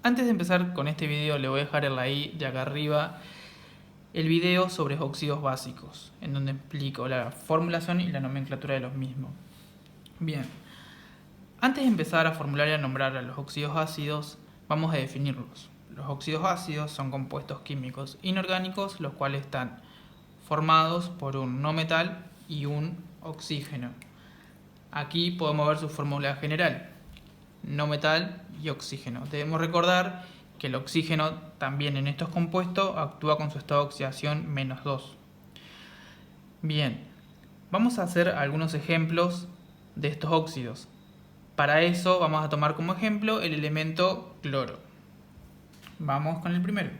Antes de empezar con este video le voy a dejar en la i de acá arriba el video sobre óxidos básicos, en donde explico la formulación y la nomenclatura de los mismos. Bien, antes de empezar a formular y a nombrar a los óxidos ácidos, vamos a definirlos. Los óxidos ácidos son compuestos químicos inorgánicos, los cuales están formados por un no metal y un oxígeno. Aquí podemos ver su fórmula general: no metal y oxígeno. Debemos recordar que el oxígeno también en estos compuestos actúa con su estado de oxidación -2. Bien, vamos a hacer algunos ejemplos de estos óxidos. Para eso vamos a tomar como ejemplo el elemento cloro. Vamos con el primero.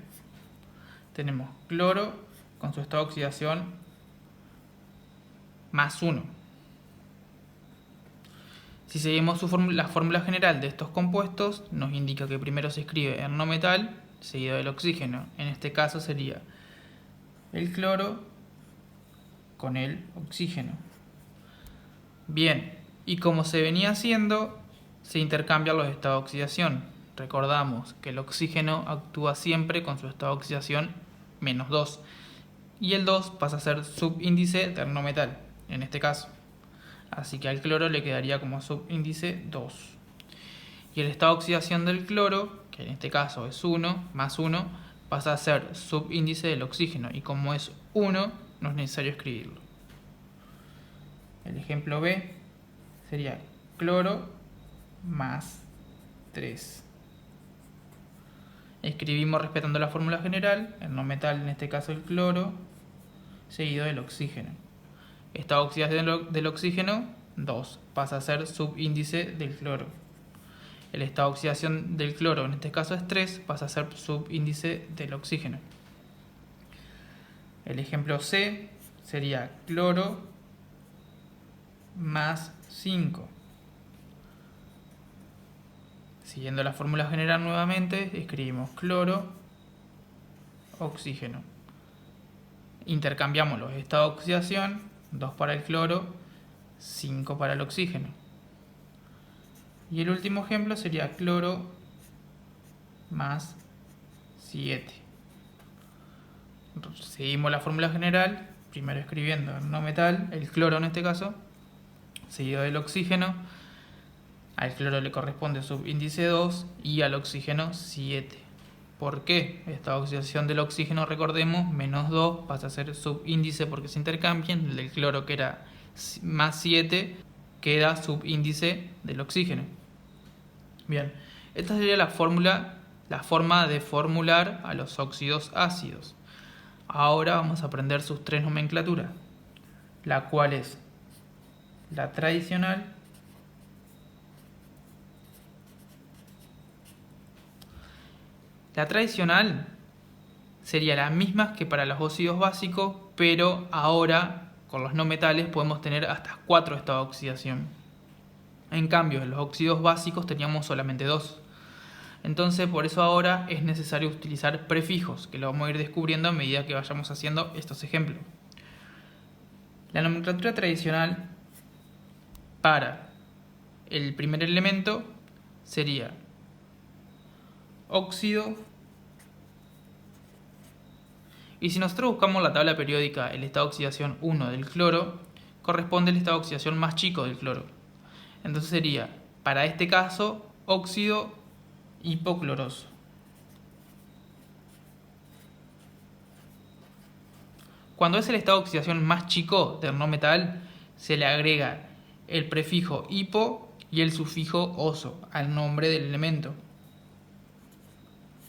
Tenemos cloro con su estado de oxidación +1. Si seguimos la fórmula general de estos compuestos, nos indica que primero se escribe el no metal seguido del oxígeno. En este caso sería el cloro con el oxígeno. Bien, y como se venía haciendo, se intercambian los estados de oxidación. Recordamos que el oxígeno actúa siempre con su estado de oxidación -2 y el 2 pasa a ser subíndice del no metal, en este caso. Así que al cloro le quedaría como subíndice 2. Y el estado de oxidación del cloro, que en este caso es 1, +1, pasa a ser subíndice del oxígeno. Y como es 1, no es necesario escribirlo. El ejemplo B sería cloro +3. Escribimos respetando la fórmula general, el no metal, en este caso el cloro, seguido del oxígeno. Estado de oxidación del oxígeno, 2, pasa a ser subíndice del cloro. El estado de oxidación del cloro, en este caso es 3, pasa a ser subíndice del oxígeno. El ejemplo C sería cloro +5. Siguiendo la fórmula general nuevamente, escribimos cloro, oxígeno. Intercambiamos los estados de oxidación, 2 para el cloro, 5 para el oxígeno. Y el último ejemplo sería cloro +7. Seguimos la fórmula general, primero escribiendo el no metal, el cloro en este caso, seguido del oxígeno. Al cloro le corresponde subíndice 2 y al oxígeno 7. ¿Por qué? Esta oxidación del oxígeno, recordemos, -2 pasa a ser subíndice porque se intercambian. El del cloro, que era +7, queda subíndice del oxígeno. Bien, esta sería la forma de formular a los óxidos ácidos. Ahora vamos a aprender sus tres nomenclaturas, la cual es la tradicional, la tradicional sería la misma que para los óxidos básicos, pero ahora con los no metales podemos tener hasta 4 estados de oxidación. En cambio, en los óxidos básicos teníamos solamente 2. Entonces, por eso ahora es necesario utilizar prefijos, que lo vamos a ir descubriendo a medida que vayamos haciendo estos ejemplos. La nomenclatura tradicional para el primer elemento sería óxido. Y si nosotros buscamos la tabla periódica, el estado de oxidación 1 del cloro, corresponde al estado de oxidación más chico del cloro. Entonces sería, para este caso, óxido hipocloroso. Cuando es el estado de oxidación más chico del no metal, se le agrega el prefijo hipo y el sufijo oso al nombre del elemento.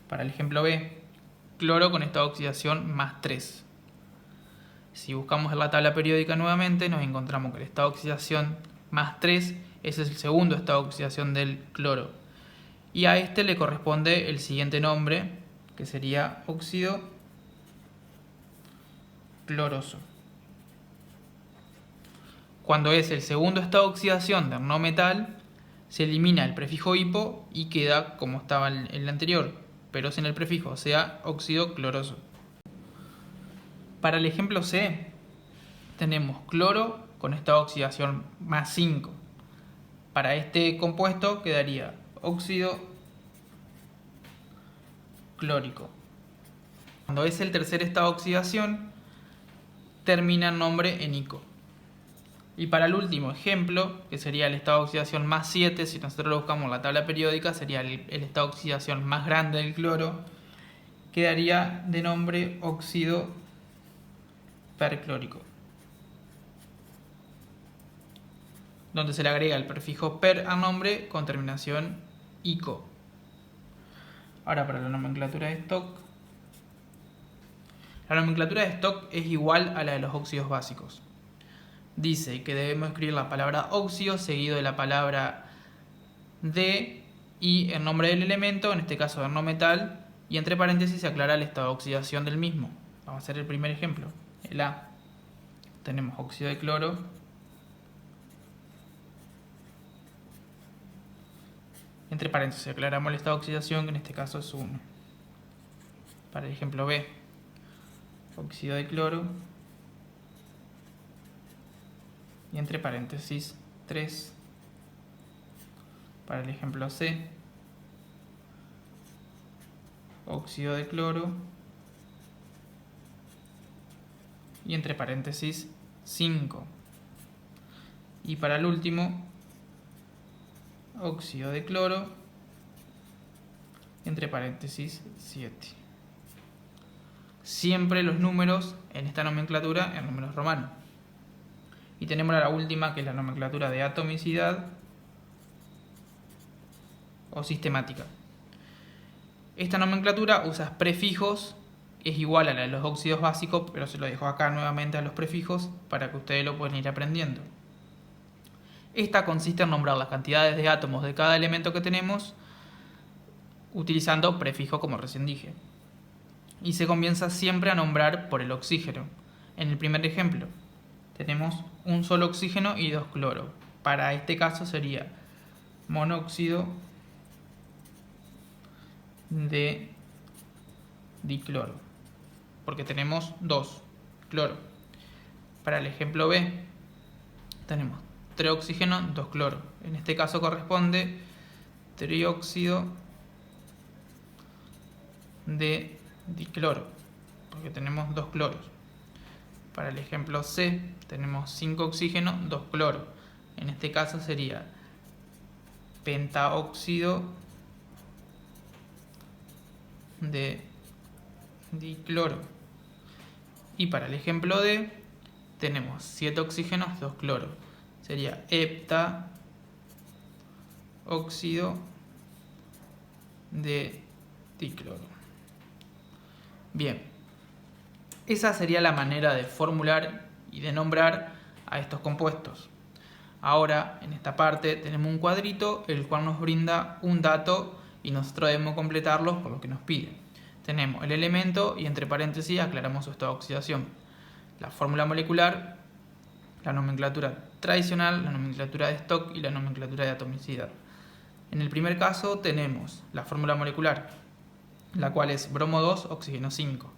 Para el ejemplo B, cloro con estado de oxidación +3. Si buscamos en la tabla periódica nuevamente, nos encontramos que el estado de oxidación +3 es el segundo estado de oxidación del cloro. Y a este le corresponde el siguiente nombre, que sería óxido cloroso. Cuando es el segundo estado de oxidación del no metal, se elimina el prefijo hipo y queda como estaba en el anterior, pero sin el prefijo, o sea, óxido cloroso. Para el ejemplo C, tenemos cloro con estado de oxidación +5. Para este compuesto quedaría óxido clórico. Cuando es el tercer estado de oxidación, termina el nombre en ico. Y para el último ejemplo, que sería el estado de oxidación más 7, si nosotros lo buscamos en la tabla periódica, sería el estado de oxidación más grande del cloro, quedaría de nombre óxido perclórico, donde se le agrega el prefijo per al nombre con terminación ico. Ahora para la nomenclatura de Stock. La nomenclatura de Stock es igual a la de los óxidos básicos. Dice que debemos escribir la palabra óxido seguido de la palabra de y el nombre del elemento, en este caso el no metal, y entre paréntesis se aclara el estado de oxidación del mismo. Vamos a hacer el primer ejemplo, el A. Tenemos óxido de cloro, entre paréntesis aclaramos el estado de oxidación, que en este caso es 1. Para el ejemplo B, óxido de cloro, y entre paréntesis 3. Para el ejemplo C, óxido de cloro, y entre paréntesis 5. Y para el último, óxido de cloro, entre paréntesis 7. Siempre los números en esta nomenclatura en números romanos. Y tenemos la última, que es la nomenclatura de atomicidad o sistemática. Esta nomenclatura usa prefijos, es igual a la de los óxidos básicos, pero se lo dejo acá nuevamente a los prefijos para que ustedes lo puedan ir aprendiendo. Esta consiste en nombrar las cantidades de átomos de cada elemento que tenemos utilizando prefijo, como recién dije. Y se comienza siempre a nombrar por el oxígeno. En el primer ejemplo tenemos un solo oxígeno y 2 cloro. Para este caso sería monóxido de dicloro, porque tenemos 2 cloro. Para el ejemplo B tenemos 3 oxígenos, 2 cloro. En este caso corresponde trióxido de dicloro, porque tenemos 2 cloros. Para el ejemplo C tenemos 5 oxígenos, 2 cloro. En este caso sería pentaóxido de dicloro. Y para el ejemplo D tenemos 7 oxígenos, 2 cloro. Sería heptaóxido de dicloro. Bien, esa sería la manera de formular y de nombrar a estos compuestos. Ahora, en esta parte tenemos un cuadrito, el cual nos brinda un dato y nosotros debemos completarlos por lo que nos pide. Tenemos el elemento y entre paréntesis aclaramos su estado de oxidación. La fórmula molecular, la nomenclatura tradicional, la nomenclatura de Stock y la nomenclatura de atomicidad. En el primer caso tenemos la fórmula molecular, la cual es bromo 2, oxígeno 5.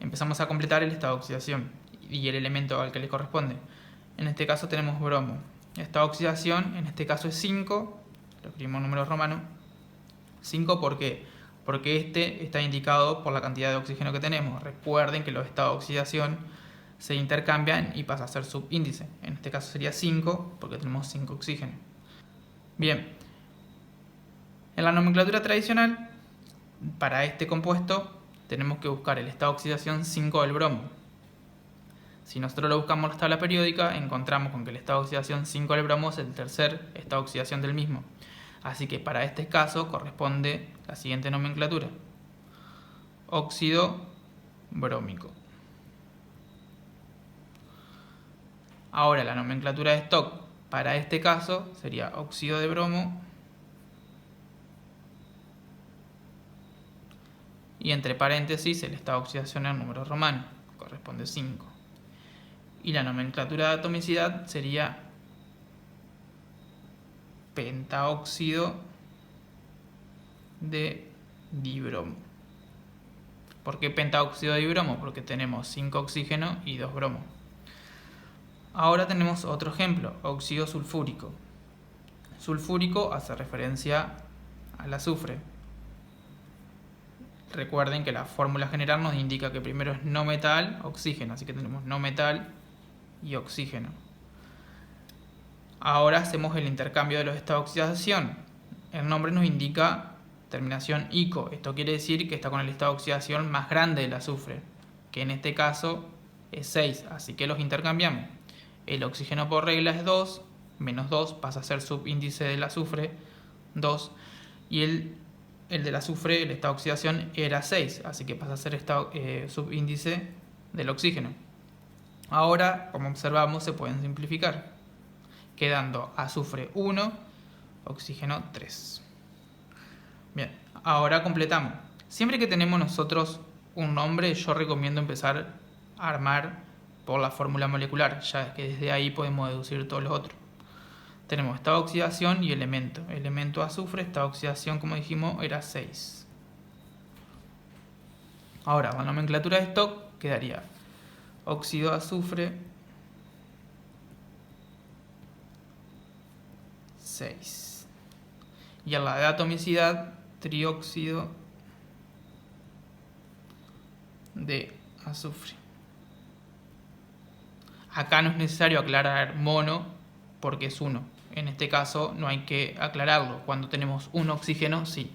Empezamos a completar el estado de oxidación y el elemento al que le corresponde. En este caso tenemos bromo. Estado de oxidación, en este caso es 5, lo escribimos en números romanos. 5, ¿por qué? Porque este está indicado por la cantidad de oxígeno que tenemos. Recuerden que los estados de oxidación se intercambian y pasa a ser subíndice. En este caso sería 5 porque tenemos 5 oxígenos. Bien, en la nomenclatura tradicional, para este compuesto tenemos que buscar el estado de oxidación 5 del bromo. Si nosotros lo buscamos en la tabla periódica, encontramos con que el estado de oxidación 5 del bromo es el tercer estado de oxidación del mismo. Así que para este caso corresponde la siguiente nomenclatura: óxido brómico. Ahora la nomenclatura de Stock para este caso sería óxido de bromo y entre paréntesis el estado de oxidación en números romanos, corresponde 5. Y la nomenclatura de atomicidad sería pentaóxido de dibromo. ¿Por qué pentaóxido de dibromo? Porque tenemos 5 oxígenos y 2 bromos. Ahora tenemos otro ejemplo, óxido sulfúrico. Sulfúrico hace referencia al azufre. recuerden que la fórmula general nos indica que primero es no metal, oxígeno, así que tenemos no metal y oxígeno. Ahora hacemos el intercambio de los estados de oxidación. El nombre nos indica terminación ico. Esto quiere decir que está con el estado de oxidación más grande del azufre, que en este caso es 6, así que los intercambiamos. El oxígeno por regla es 2, menos 2 pasa a ser subíndice del azufre, 2, y el del azufre, el estado de oxidación, era 6, así que pasa a ser subíndice del oxígeno. Ahora, como observamos, se pueden simplificar, quedando azufre 1, oxígeno 3. Bien, ahora completamos. Siempre que tenemos nosotros un nombre, yo recomiendo empezar a armar por la fórmula molecular, ya que desde ahí podemos deducir todos los otros. Tenemos estado de oxidación y elemento. Elemento azufre, estado de oxidación, como dijimos, era 6. Ahora, la nomenclatura de Stock quedaría óxido de azufre 6. Y en la de atomicidad, trióxido de azufre. Acá no es necesario aclarar mono porque es 1. En este caso no hay que aclararlo. Cuando tenemos un oxígeno, sí.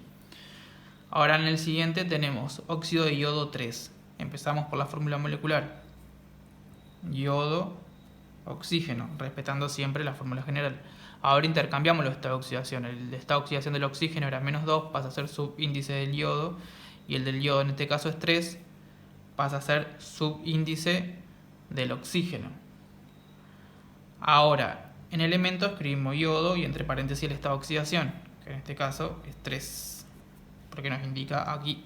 Ahora en el siguiente tenemos óxido de yodo 3. Empezamos por la fórmula molecular. Yodo, oxígeno, respetando siempre la fórmula general. Ahora intercambiamos los estados de oxidación. El estado de oxidación del oxígeno era menos 2, pasa a ser subíndice del yodo. Y el del yodo en este caso es 3, pasa a ser subíndice del oxígeno. Ahora, en elemento escribimos yodo y entre paréntesis el estado de oxidación, que en este caso es 3, porque nos indica aquí.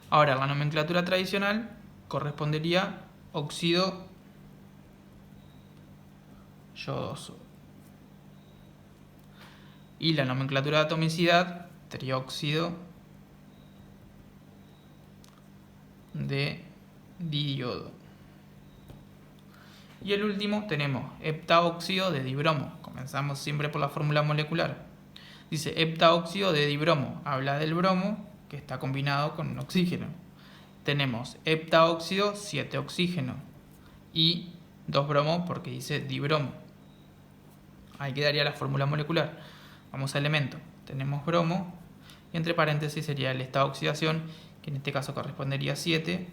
Ahora, la nomenclatura tradicional correspondería óxido yodoso. Y la nomenclatura de atomicidad, trióxido de diyodo. Y el último tenemos heptaóxido de dibromo. Comenzamos siempre por la fórmula molecular. Dice heptaóxido de dibromo. Habla del bromo que está combinado con un oxígeno. Tenemos heptaóxido, 7 oxígeno. Y 2 bromo porque dice dibromo. Ahí quedaría la fórmula molecular. Vamos a elemento. Tenemos bromo. Y entre paréntesis sería el estado de oxidación, que en este caso correspondería a 7.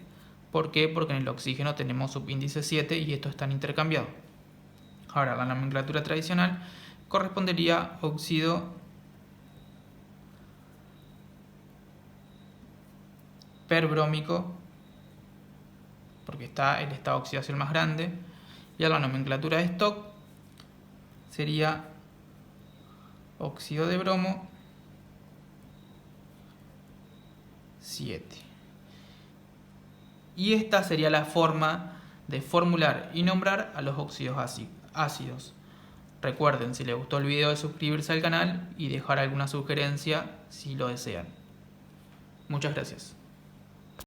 ¿Por qué? Porque en el oxígeno tenemos subíndice 7 y estos están intercambiados. Ahora, la nomenclatura tradicional correspondería óxido perbrómico, porque está el estado de oxidación más grande. Y a la nomenclatura de Stock sería óxido de bromo 7. Y esta sería la forma de formular y nombrar a los óxidos ácidos. Recuerden, si les gustó el video, de suscribirse al canal y dejar alguna sugerencia si lo desean. Muchas gracias.